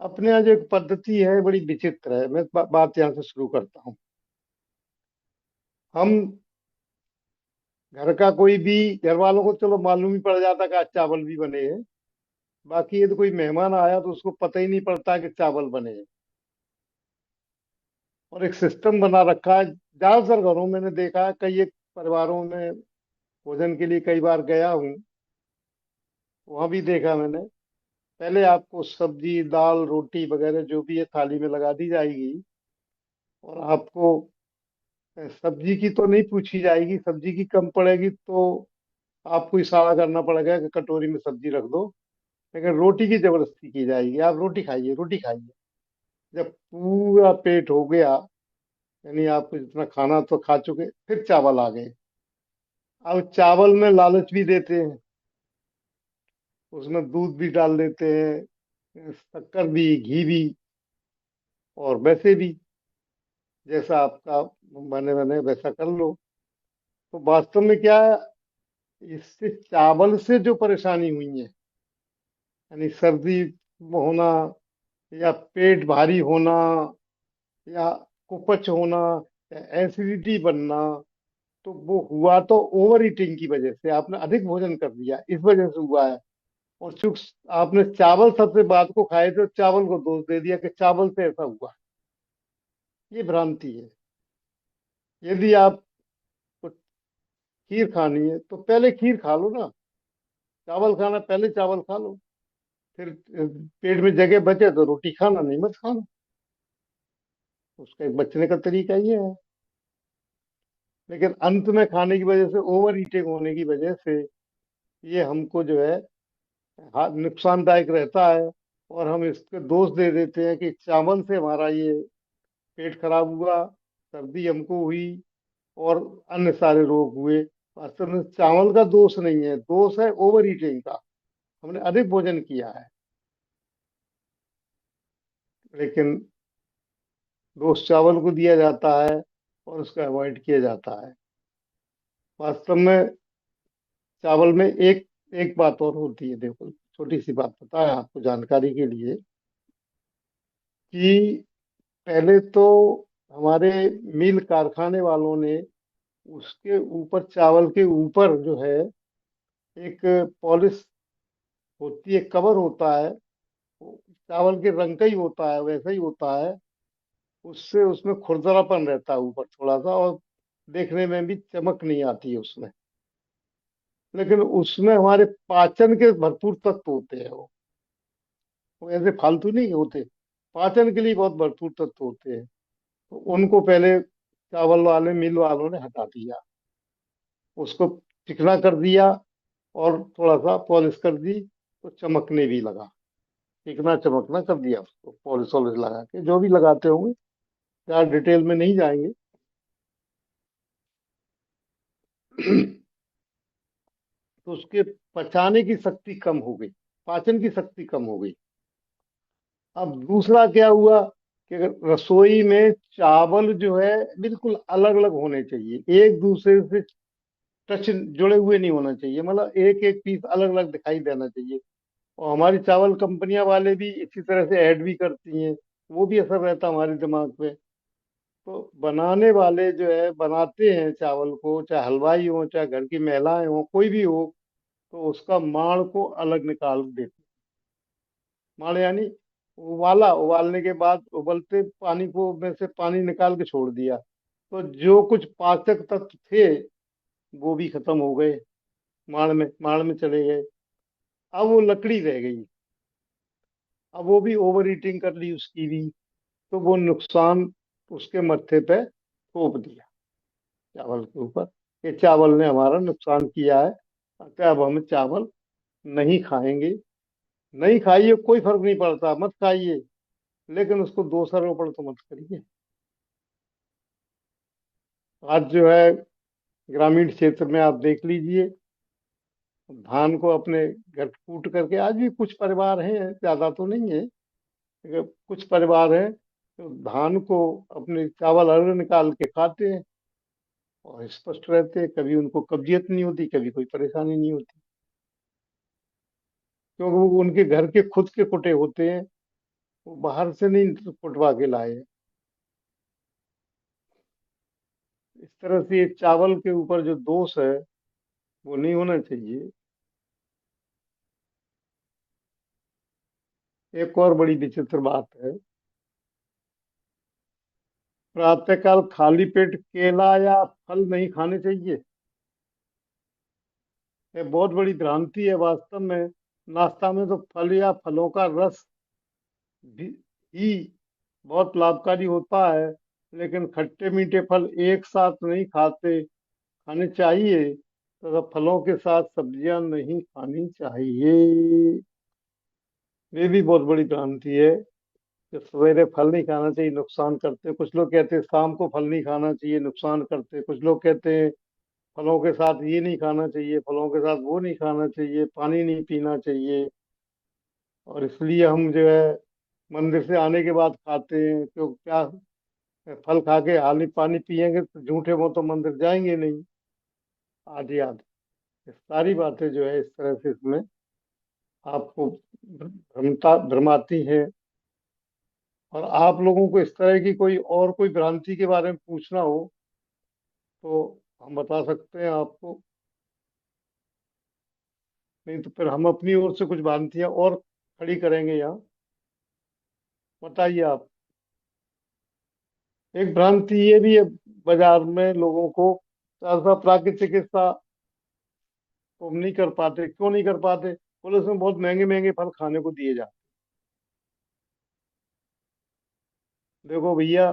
अपने यहाँ जो एक पद्धति है, बड़ी विचित्र है। मैं बात यहाँ से शुरू करता हूँ। हम घर का कोई भी, घर वालों को चलो मालूम ही पड़ जाता कि आज चावल भी बने हैं। बाकी यदि कोई मेहमान आया तो उसको पता ही नहीं पड़ता कि चावल बने हैं। और एक सिस्टम बना रखा है, ज्यादातर घरों में मैंने देखा है, कई एक परिवारों में भोजन के लिए कई बार गया हूँ, वहां भी देखा मैंने। पहले आपको सब्जी दाल रोटी वगैरह जो भी है थाली में लगा दी जाएगी, और आपको सब्जी की तो नहीं पूछी जाएगी, सब्जी की कम पड़ेगी तो आपको इशारा करना पड़ेगा कि कटोरी में सब्जी रख दो। लेकिन रोटी की जबरदस्ती की जाएगी, आप रोटी खाइए, रोटी खाइए। जब पूरा पेट हो गया, यानी आपको जितना खाना तो खा चुके, फिर चावल आ गए। अब चावल में लालच भी देते हैं, उसमें दूध भी डाल देते हैं, शक्कर भी, घी भी, और वैसे भी जैसा आपका बने बने वैसा कर लो। तो वास्तव में क्या है, इससे चावल से जो परेशानी हुई है, यानी सर्दी होना, या पेट भारी होना, या कुपच होना, या एसिडिटी बनना, तो वो हुआ तो ओवर ईटिंग की वजह से, आपने अधिक भोजन कर लिया, इस वजह से हुआ है। और चूंकि आपने चावल सबसे बाद को खाए तो चावल को दोष दे दिया कि चावल से ऐसा हुआ। ये भ्रांति है। यदि आपको खीर खानी है तो पहले खीर खा लो ना। चावल खाना, पहले चावल खा लो। फिर पेट में जगह बचे तो रोटी खाना, नहीं मत खाना। उसका एक बचने का तरीका ये है। लेकिन अंत में खाने की वजह से, ओवर ईटिंग होने की वजह से, ये हमको जो है नुकसानदायक रहता है। और हम इसके दोष दे देते हैं कि चावल से हमारा ये पेट खराब हुआ, सर्दी हमको हुई, और अन्य सारे रोग हुए। वास्तव में चावल का दोष नहीं है, दोष है ओवर ईटिंग का। हमने अधिक भोजन किया है। लेकिन दोष चावल को दिया जाता है और उसको अवॉइड किया जाता है। वास्तव में चावल में एक एक बात और होती है, देखो, छोटी सी बात पता है आपको जानकारी के लिए, कि पहले तो हमारे मिल कारखाने वालों ने उसके ऊपर, चावल के ऊपर जो है एक पॉलिश होती है, कवर होता है, वो चावल के रंग का ही होता है, वैसा ही होता है। उससे उसमें खुरदरापन रहता है ऊपर थोड़ा सा, और देखने में भी चमक नहीं आती है उसमें। लेकिन उसमें हमारे पाचन के भरपूर तत्व होते हैं। वो ऐसे फालतू नहीं होते, पाचन के लिए बहुत भरपूर तत्व होते हैं। तो उनको पहले चावल वाले मिल वालों ने हटा दिया, उसको चिकना कर दिया, और थोड़ा सा पॉलिश कर दी, तो चमकने भी लगा। चिकना चमकना कर दिया उसको, पॉलिश वॉलिश लगा के, जो भी लगाते होंगे, यार डिटेल में नहीं जाएंगे। तो उसके पचाने की शक्ति कम हो गई, पाचन की शक्ति कम हो गई। अब दूसरा क्या हुआ, कि अगर रसोई में चावल जो है बिल्कुल अलग अलग होने चाहिए, एक दूसरे से टच जुड़े हुए नहीं होना चाहिए, मतलब एक एक पीस अलग अलग दिखाई देना चाहिए। और हमारी चावल कंपनियां वाले भी इसी तरह से ऐड भी करती हैं, वो भी असर रहता है हमारे दिमाग पे। तो बनाने वाले जो है बनाते हैं चावल को, चाहे हलवाई हो, चाहे घर की महिलाएं हो, कोई भी हो, तो उसका माड़ को अलग निकाल देते। माड़ यानी उबाला, उबालने के बाद उबलते पानी को में से पानी निकाल के छोड़ दिया, तो जो कुछ पाचक तत्व थे वो भी खत्म हो गए, माड़ में चले गए। अब वो लकड़ी रह गई। अब वो भी ओवर ईटिंग कर ली उसकी भी, तो वो नुकसान उसके मत्थे पे थोप दिया, चावल के ऊपर। ये चावल ने हमारा नुकसान किया है, अतः अब हम चावल नहीं खाएंगे। नहीं खाइए, कोई फर्क नहीं पड़ता, मत खाइए, लेकिन उसको दोषारोपण तो मत करिए। आज जो है ग्रामीण क्षेत्र में आप देख लीजिए, धान को अपने घर कूट करके, आज भी कुछ परिवार हैं, ज्यादा तो नहीं है, लेकिन कुछ परिवार हैं तो धान को अपने चावल अलग निकाल के खाते हैं, और स्पष्ट रहते हैं, कभी उनको कब्जियत नहीं होती, कभी कोई परेशानी नहीं होती, क्योंकि वो उनके घर के खुद के कुटे होते हैं, वो बाहर से नहीं कुटवा के लाए हैं। इस तरह से ये चावल के ऊपर जो दोष है वो नहीं होना चाहिए। एक और बड़ी विचित्र बात है, प्रातःकाल खाली पेट केला या फल नहीं खाने चाहिए। ये बहुत बड़ी भ्रांति है वास्तव में। नाश्ता में तो फल या फलों का रस भी ही बहुत लाभकारी होता है, लेकिन खट्टे मीठे फल एक साथ नहीं खाने चाहिए, तथा फलों के साथ सब्जियां नहीं खानी चाहिए। ये भी बहुत बड़ी भ्रांति है कि सवेरे फल नहीं खाना चाहिए, नुकसान करते हैं। कुछ लोग कहते हैं शाम को फल नहीं खाना चाहिए, नुकसान करते हैं। कुछ लोग कहते हैं फलों के साथ ये नहीं खाना चाहिए, फलों के साथ वो नहीं खाना चाहिए, पानी नहीं पीना चाहिए। और इसलिए हम जो है मंदिर से आने के बाद खाते हैं, क्यों, क्या फल खा के हाली पानी पियेंगे तो झूठे मुंह तो मंदिर जाएंगे नहीं, आदि आदि। ये सारी बातें जो है इस तरह से इसमें आपको भ्रमाती है। और आप लोगों को इस तरह की कोई और कोई भ्रांति के बारे में पूछना हो तो हम बता सकते हैं आपको, नहीं तो फिर हम अपनी ओर से कुछ भ्रांतियां और खड़ी करेंगे यहाँ। बताइए आप। एक भ्रांति ये भी है बाजार में लोगों को, ऐसा प्राकृतिक चिकित्सा तो हम नहीं कर पाते। क्यों नहीं कर पाते? बोले उसमें बहुत महंगे महंगे फल खाने को दिए जाते। देखो भैया,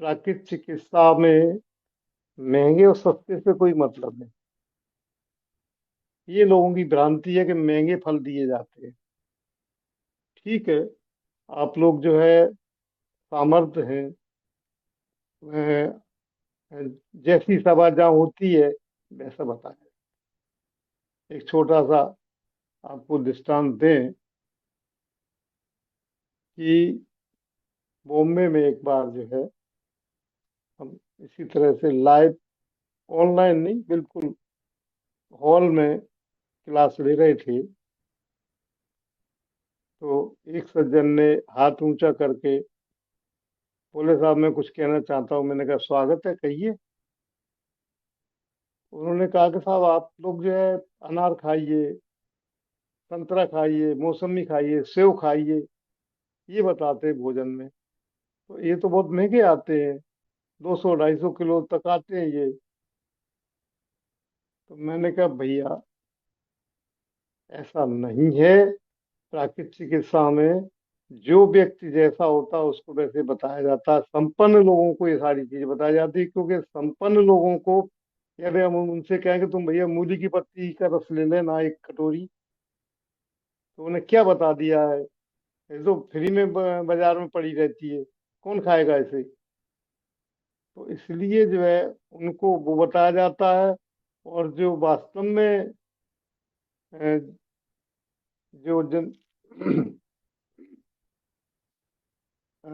प्राकृतिक चिकित्सा में महंगे और सस्ते से कोई मतलब नहीं। ये लोगों की भ्रांति है कि महंगे फल दिए जाते हैं। ठीक है, आप लोग जो है सामर्थ्य हैं, अ, जैसी सभा जहाँ होती है वैसा बताएं। एक छोटा सा आपको दृष्टांत दें कि बॉम्बे में एक बार जो है हम इसी तरह से लाइव, ऑनलाइन नहीं, बिल्कुल हॉल में क्लास ले रहे थे। तो एक सज्जन ने हाथ ऊंचा करके बोले, साहब मैं कुछ कहना चाहता हूँ। मैंने कहा स्वागत है, कहिए। उन्होंने कहा कि साहब आप लोग जो है अनार खाइए, संतरा खाइए, मौसमी खाइए, सेव खाइए, ये बताते हैं भोजन में। तो ये तो बहुत महंगे आते हैं, 200 250 किलो तक आते हैं ये। तो मैंने कहा भैया ऐसा नहीं है। प्राकृतिक चिकित्सा में जो व्यक्ति जैसा होता है उसको वैसे बताया जाता है। संपन्न लोगों को ये सारी चीजें बताई जाती है, क्योंकि संपन्न लोगों को यदि हम उनसे कहें कि तुम भैया मूली की पत्ती का रस ले लेना 1 कटोरी, तो उन्हें क्या बता दिया है, ये तो फ्री में बाजार में पड़ी रहती है, कौन खाएगा इसे? तो इसलिए जो है उनको वो बताया जाता है। और जो वास्तव में अ, जो जन अ,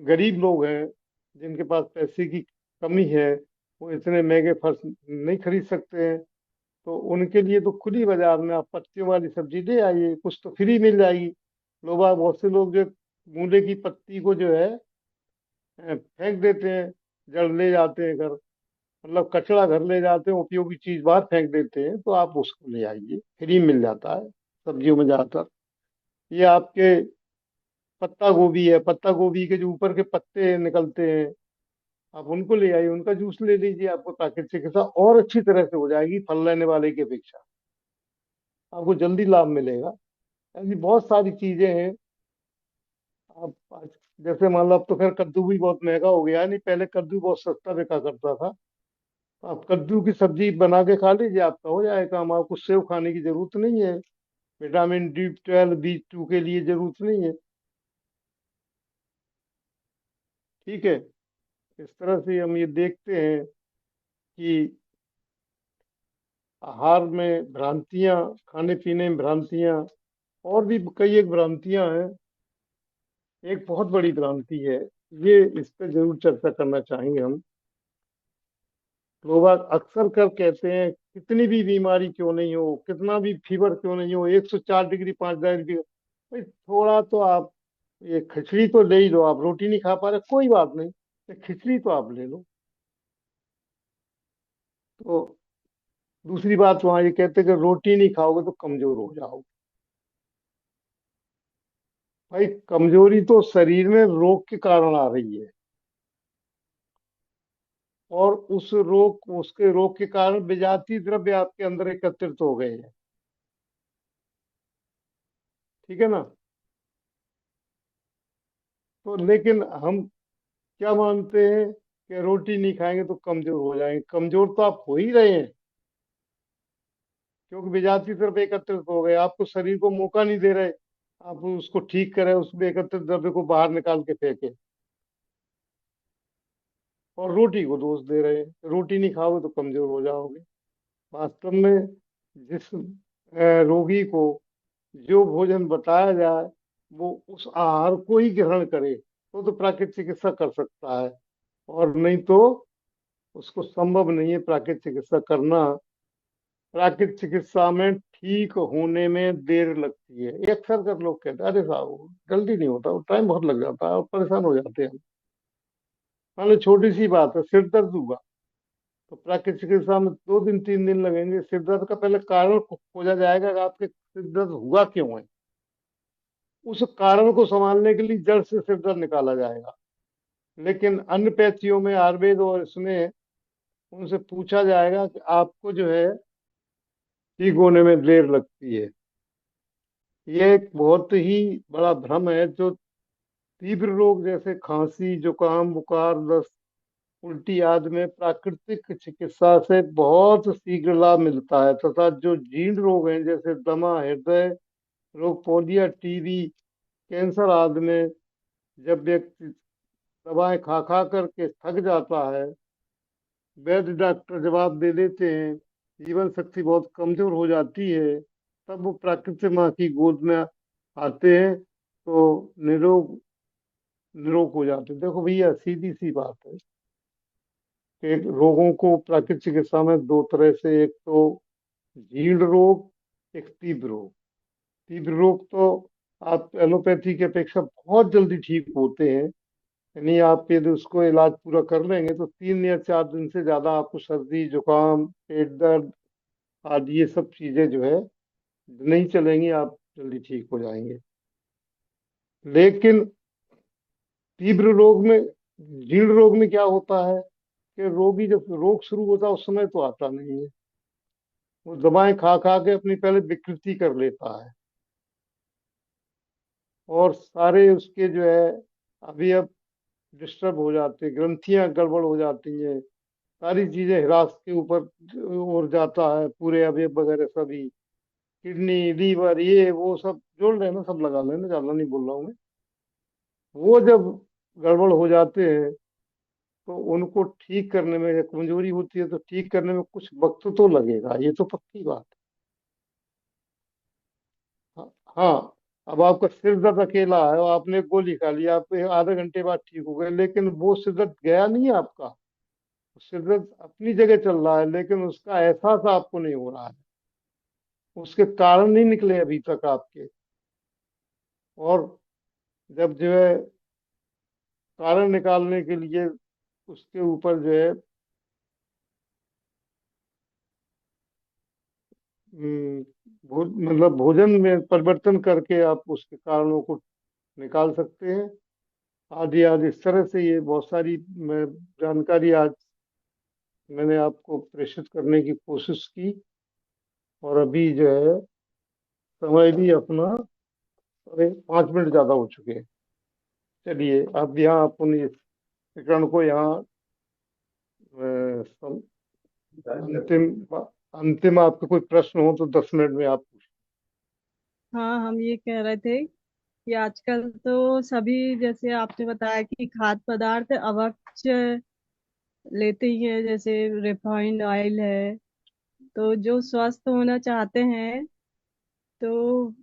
गरीब लोग हैं, जिनके पास पैसे की कमी है, वो इतने महंगे फल नहीं खरीद सकते हैं। तो उनके लिए तो खुली बाजार में आप पत्तियों वाली सब्जी ले आइए, कुछ तो फ्री मिल जाएगी। बहुत से लोग जो मूले की पत्ती को जो है फेंक देते हैं, जड़ ले जाते हैं घर, मतलब कचरा घर ले जाते हैं, उपयोगी चीज बाहर फेंक देते हैं। तो आप उसको ले आइए, फ्री मिल जाता है सब्जियों में ज्यादातर। ये आपके पत्ता गोभी है, पत्ता गोभी के जो ऊपर के पत्ते निकलते हैं, आप उनको ले आइए, उनका जूस ले लीजिए, आपको प्राकृतिक चिकित्सा और अच्छी तरह से हो जाएगी फल लेने वाले की अपेक्षा। आपको जल्दी लाभ मिलेगा। ऐसी बहुत सारी चीजें हैं। आप आज जैसे मान लो, अब तो खैर कद्दू भी बहुत महंगा हो गया है, नहीं पहले कद्दू बहुत सस्ता बिका करता था। तो आप कद्दू की सब्जी बना के खा लीजिए, आपका हो जाएगा काम। आपको सेव खाने की जरूरत नहीं है, विटामिन D12 B2 के लिए जरूरत नहीं है। ठीक है, इस तरह से हम ये देखते हैं कि आहार में भ्रांतियां, खाने पीने में भ्रांतियां, और भी कई एक भ्रांतियां हैं। एक बहुत बड़ी भ्रांति है, ये इस पर जरूर चर्चा करना चाहेंगे हम। लोग अक्सर कर कहते हैं कितनी भी बीमारी क्यों नहीं हो, कितना भी फीवर क्यों नहीं हो, 104 डिग्री 5 डिग्री, भाई थोड़ा तो आप ये खिचड़ी तो ले ही लो। आप रोटी नहीं खा पा रहे, कोई बात नहीं, ये खिचड़ी तो आप ले लो। तो दूसरी बात, वहां ये कहते हैं कि रोटी नहीं खाओगे तो कमजोर हो जाओगे। भाई कमजोरी तो शरीर में रोग के कारण आ रही है, और उसके रोग के कारण विजातीय द्रव्य आपके अंदर एकत्रित हो गए हैं। ठीक है ना? तो लेकिन हम क्या मानते हैं कि रोटी नहीं खाएंगे तो कमजोर हो जाएंगे। कमजोर तो आप हो ही रहे हैं, क्योंकि विजातीय द्रव्य एकत्रित हो गए, आपको शरीर को मौका नहीं दे रहे आप उसको ठीक करें, उसमें एकत्रित द्रव्य को बाहर निकाल के फेंके। और रोटी को दोष दे रहे हैं, रोटी नहीं खाओगे तो कमजोर हो जाओगे। वास्तव में जिस रोगी को जो भोजन बताया जाए, वो उस आहार को ही ग्रहण करे, तो प्राकृतिक चिकित्सा कर सकता है। और नहीं तो उसको संभव नहीं है प्राकृतिक चिकित्सा करना। प्राकृतिक चिकित्सा में ठीक होने में देर लगती है। ये अक्सर कर लोग कहते हैं, अरे साहब वो जल्दी नहीं होता, वो टाइम बहुत लग जाता है और परेशान हो जाते हैं। मान लो छोटी सी बात है, सिर दर्द हुआ, तो प्राकृतिक चिकित्सा में 2 दिन 3 दिन लगेंगे। सिर दर्द का पहले कारण खोजा जाएगा कि आपके सिर दर्द हुआ क्यों है। उस कारण को संभालने के लिए जड़ से सिर दर्द निकाला जाएगा। लेकिन अन्य पैथियों में, आयुर्वेद और इसमें, उनसे पूछा जाएगा कि आपको जो है ठीक होने में देर लगती है। ये एक बहुत ही बड़ा भ्रम है। जो तीव्र रोग जैसे खांसी, जुकाम, बुखार, दस्त, उल्टी आदि में प्राकृतिक चिकित्सा से बहुत शीघ्र लाभ मिलता है, तथा जो जीर्ण रोग हैं जैसे दमा, हृदय रोग, पोलियो, टीबी, कैंसर आदि में जब व्यक्ति दवाएं खा खा करके थक जाता है, वैद्य डॉक्टर जवाब दे देते हैं, जीवन शक्ति बहुत कमजोर हो जाती है, तब वो प्राकृतिक माँ की गोद में आते हैं तो निरोग निरोग हो जाते हैं। देखो भैया, सीधी सी बात है कि रोगों को प्राकृतिक चिकित्सा में दो तरह से, एक तो जीर्ण रोग, एक तीव्र रोग। तीव्र रोग तो आप एलोपैथी की अपेक्षा बहुत जल्दी ठीक होते हैं। यानी आप यदि उसको इलाज पूरा कर लेंगे तो 3 या 4 दिन से ज्यादा आपको सर्दी, जुकाम, पेट दर्द आदि ये सब चीजें जो है नहीं चलेंगी, आप जल्दी ठीक हो जाएंगे। लेकिन तीव्र रोग में, जीर्ण रोग में क्या होता है कि रोगी जब रोग शुरू होता है उस समय तो आता नहीं है। वो दवाएं खा खा के अपनी पहले विकृति कर लेता है, और सारे उसके जो है अवयव डिस्टर्ब हो जाते हैं, ग्रंथियां गड़बड़ हो जाती हैं, सारी चीजें हिरास के ऊपर और जाता है, पूरे अवयव वगैरह सभी, किडनी, लीवर, ये वो सब जोड़ लेना, सब लगा लेना, ज्यादा नहीं बोल रहा हूँ मैं। वो जब गड़बड़ हो जाते हैं तो उनको ठीक करने में, या कमजोरी होती है तो ठीक करने में कुछ वक्त तो लगेगा, ये तो पक्की बात है। हाँ हाँ, अब आपका सिर दर्द अकेला है और आपने एक गोली खा ली, आप आधे घंटे बाद ठीक हो गए, लेकिन वो सिर दर्द गया नहीं है आपका। सिर दर्द अपनी जगह चल रहा है, लेकिन उसका एहसास आपको नहीं हो रहा है, उसके कारण नहीं निकले अभी तक आपके। और जब जो है कारण निकालने के लिए उसके ऊपर जो है मतलब भोजन में परिवर्तन करके आप उसके कारणों को निकाल सकते हैं, आदि आदि। इस तरह से ये बहुत सारी जानकारी आज मैंने आपको प्रेषित करने की कोशिश की। और अभी जो है समय भी अपना 5 मिनट ज्यादा हो चुके हैं। चलिए अब यहाँ अपन इस प्रकरण को यहाँ अंतिम अंतिम आपका कोई प्रश्न हो तो 10 मिनट में आप पूछ।
हाँ, हम ये कह रहे थे कि आजकल तो सभी, जैसे आपने बताया कि खाद्य पदार्थ अवक्ष लेते ही है, जैसे रिफाइंड ऑयल है। तो जो स्वस्थ होना चाहते हैं, तो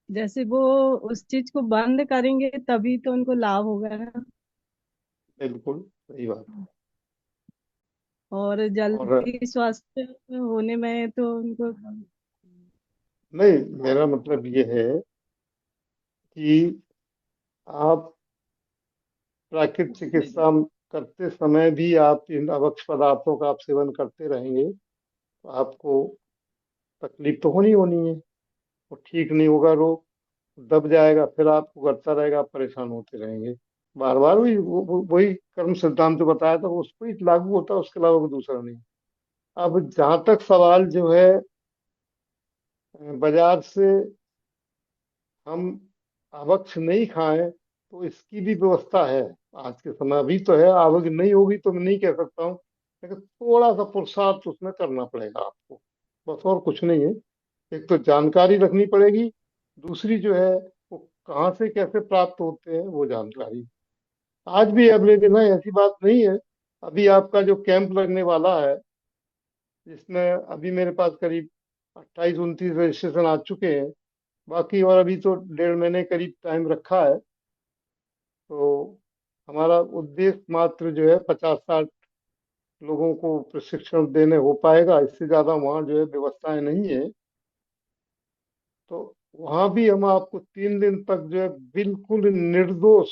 जैसे वो उस चीज को बंद करेंगे तभी तो उनको लाभ होगा ना।
बिल्कुल सही बात।
और
और
जल्दी स्वस्थ होने में तो उनको।
नहीं, मेरा मतलब ये है कि आप प्राकृतिक चिकित्सा करते समय भी आप इन अवक्ष पदार्थों का आप सेवन करते रहेंगे तो आपको तकलीफ तो होनी होनी है। वो ठीक नहीं होगा, रोग दब जाएगा, फिर आपको करता रहेगा, आप परेशान होते रहेंगे बार बार। वही वही कर्म सिद्धांत जो बताया था उसको ही लागू होता है, उसके अलावा कोई दूसरा नहीं। अब जहां तक सवाल जो है बाजार से हम अवक्ष नहीं खाएं, तो इसकी भी व्यवस्था है आज के समय। अभी तो है, आवक नहीं होगी तो मैं नहीं कह सकता हूँ, लेकिन थोड़ा सा पुरुषार्थ उसमें करना पड़ेगा आपको, बस और कुछ नहीं है। एक तो जानकारी रखनी पड़ेगी, दूसरी जो है वो कहाँ से कैसे प्राप्त होते हैं वो जानकारी आज भी अवेलेबल है, ऐसी बात नहीं है। अभी आपका जो कैंप लगने वाला है, जिसमें अभी मेरे पास करीब 28 29 रजिस्ट्रेशन आ चुके हैं, बाकी और अभी तो 1.5 महीने करीब टाइम रखा है। तो हमारा उद्देश्य मात्र जो है 50 60 लोगों को प्रशिक्षण देने हो पाएगा, इससे ज्यादा वहाँ जो है व्यवस्थाएं नहीं है। तो वहाँ भी हम आपको 3 दिन तक जो है बिल्कुल निर्दोष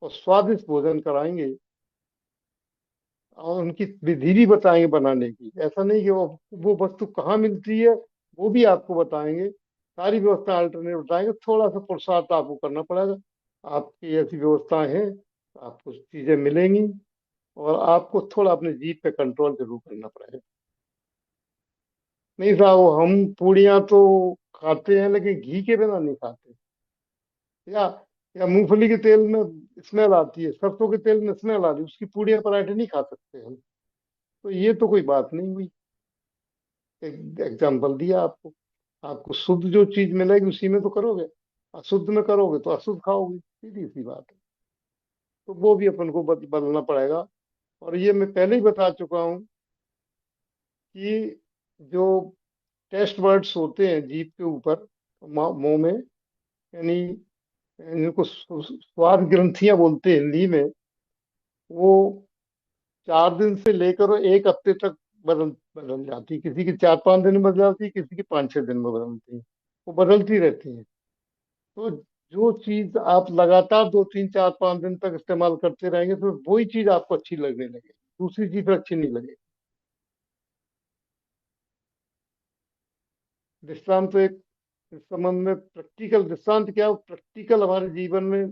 और स्वादिष्ट भोजन कराएंगे। और उनकी विधि भी बताएंगे बनाने की। ऐसा नहीं कि वो वस्तु कहाँ मिलती है, वो भी आपको बताएंगे। सारी व्यवस्था अल्टरनेट बताएंगे, थोड़ा सा पुरुषार्थ आपको करना पड़ेगा। आपकी ऐसी व्यवस्थाएं हैं तो आपको चीजें मिलेंगी। और आपको थोड़ा अपने जीभ पे कंट्रोल जरूर करना पड़ेगा। नहीं साहब, हम पूड़ियाँ तो खाते हैं लेकिन घी के बिना नहीं खाते। या या मूंगफली के तेल में स्मेल आती है, सरसों के तेल में स्मेल आ रही है, उसकी पूड़ियाँ पराठे नहीं खा सकते हम। तो ये तो कोई बात नहीं हुई। एक एग्जाम्पल दिया आपको। आपको शुद्ध जो चीज मिलेगी उसी में तो करोगे। अशुद्ध में करोगे तो अशुद्ध खाओगे, सीधी सी बात है। तो वो भी अपन को बदलना पड़ेगा। और ये मैं पहले ही बता चुका हूँ कि जो टेस्ट वर्ड्स होते हैं जीभ के ऊपर, मुंह में, यानी इनको स्वाद ग्रंथियां बोलते हैं हिंदी में, वो 4 दिन से लेकर 1 हफ्ते तक बदल बदल जाती। किसी की 4-5 दिन में बदल जाती, किसी की 5-6 दिन में बदलती है। वो बदलती रहती है। तो जो चीज आप लगातार 2-3-4-5 दिन तक इस्तेमाल करते रहेंगे तो वही चीज आपको अच्छी लगने लगेगी, दूसरी चीज अच्छी नहीं लगेगी। दृष्टांत तो एक इस संबंध में प्रैक्टिकल दृष्टांत क्या, प्रैक्टिकल हमारे जीवन में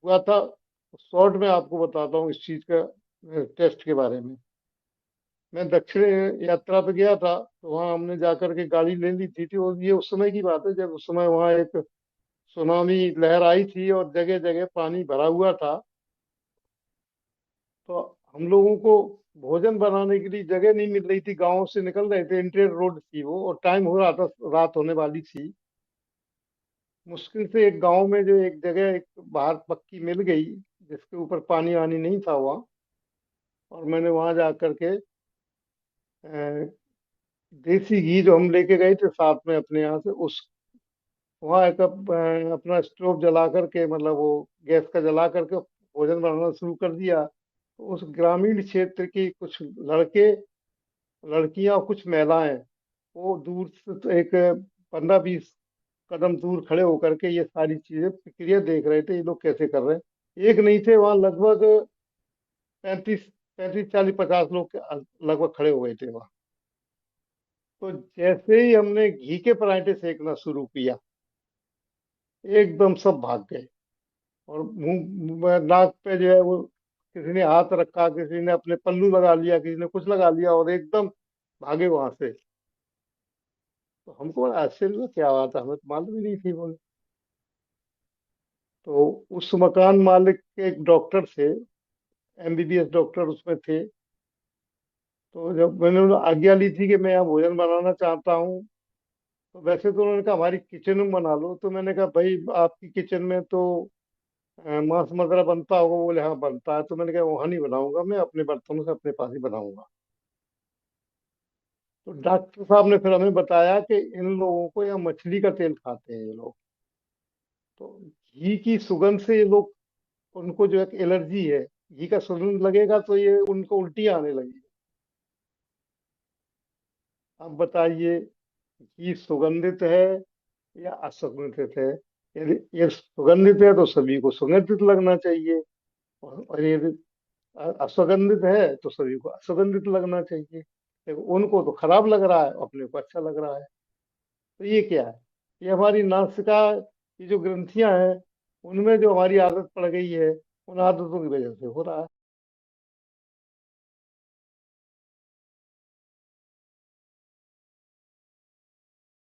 हुआ था। शॉर्ट में आपको बताता हूँ इस चीज का टेस्ट के बारे में। मैं दक्षिण यात्रा पे गया था, तो वहाँ हमने जाकर के गाड़ी ले ली थी। और ये उस समय की बात है जब उस समय वहाँ एक सुनामी लहर आई थी और जगह जगह पानी भरा हुआ था। तो हम लोगों को भोजन बनाने के लिए जगह नहीं मिल रही थी। गाँव से निकल रहे थे, इंटर रोड थी वो, और टाइम हो रहा था, रात होने वाली थी। मुश्किल से एक गांव में जो एक जगह एक बाहर पक्की मिल गई, जिसके ऊपर पानी वानी नहीं था वहाँ। और मैंने वहां जा करके देसी घी जो हम लेके गए थे साथ में अपने यहाँ से, उस वहाँ एक अपना स्टोव जला करके, मतलब वो गैस का जला करके भोजन बनाना शुरू कर दिया। तो उस ग्रामीण क्षेत्र की कुछ लड़के, लड़कियां और कुछ महिलाएं, वो दूर से तो एक 15-20 कदम दूर खड़े होकर के ये सारी चीजें प्रक्रिया देख रहे थे, ये लोग कैसे कर रहे हैं। एक नहीं थे वहाँ, लगभग 35 35 40 50 लोग लगभग खड़े हो गए थे वहाँ। तो जैसे ही हमने घी के पराठे सेकना शुरू किया, एकदम सब भाग गए। और नाक पे जो है वो, किसी ने हाथ रखा, किसी ने अपने पल्लू लगा लिया, किसी ने कुछ लगा लिया, और एकदम भागे वहां से। तो हमको बड़ा आश्चर्य हुआ, क्या बात है, हमें तो मालूम ही नहीं थी वो। तो उस मकान मालिक के एक डॉक्टर थे, एमबीबीएस डॉक्टर उसमें थे। तो जब मैंने उन्हें आज्ञा ली थी कि मैं यहाँ भोजन बनाना चाहता हूँ, तो वैसे तो उन्होंने कहा हमारी किचन में बना लो। तो मैंने कहा भाई आपकी किचन में तो मांस मदिरा बनता होगा। बोले हाँ बनता है। तो मैंने कहा वहाँ नहीं बनाऊंगा, मैं अपने बर्तनों से अपने पास ही बनाऊंगा। तो डॉक्टर साहब ने फिर हमें बताया कि इन लोगों को यहाँ मछली का तेल खाते हैं ये लोग। तो घी की सुगंध से ये लोग, उनको जो है एलर्जी है, घी का सुगंध लगेगा तो ये उनको उल्टियाँ आने लगी। अब बताइए, घी सुगंधित है या असुगंधित है? यदि ये सुगंधित है तो सभी को सुगंधित लगना चाहिए। और यदि असुगंधित है तो सभी को असुगंधित लगना चाहिए। देखो उनको तो खराब लग रहा है, अपने को अच्छा लग रहा है। तो ये क्या है? ये हमारी नासिका की जो ग्रंथियां हैं, उनमें जो हमारी आदत पड़ गई है, उन आदतों की वजह से हो रहा है।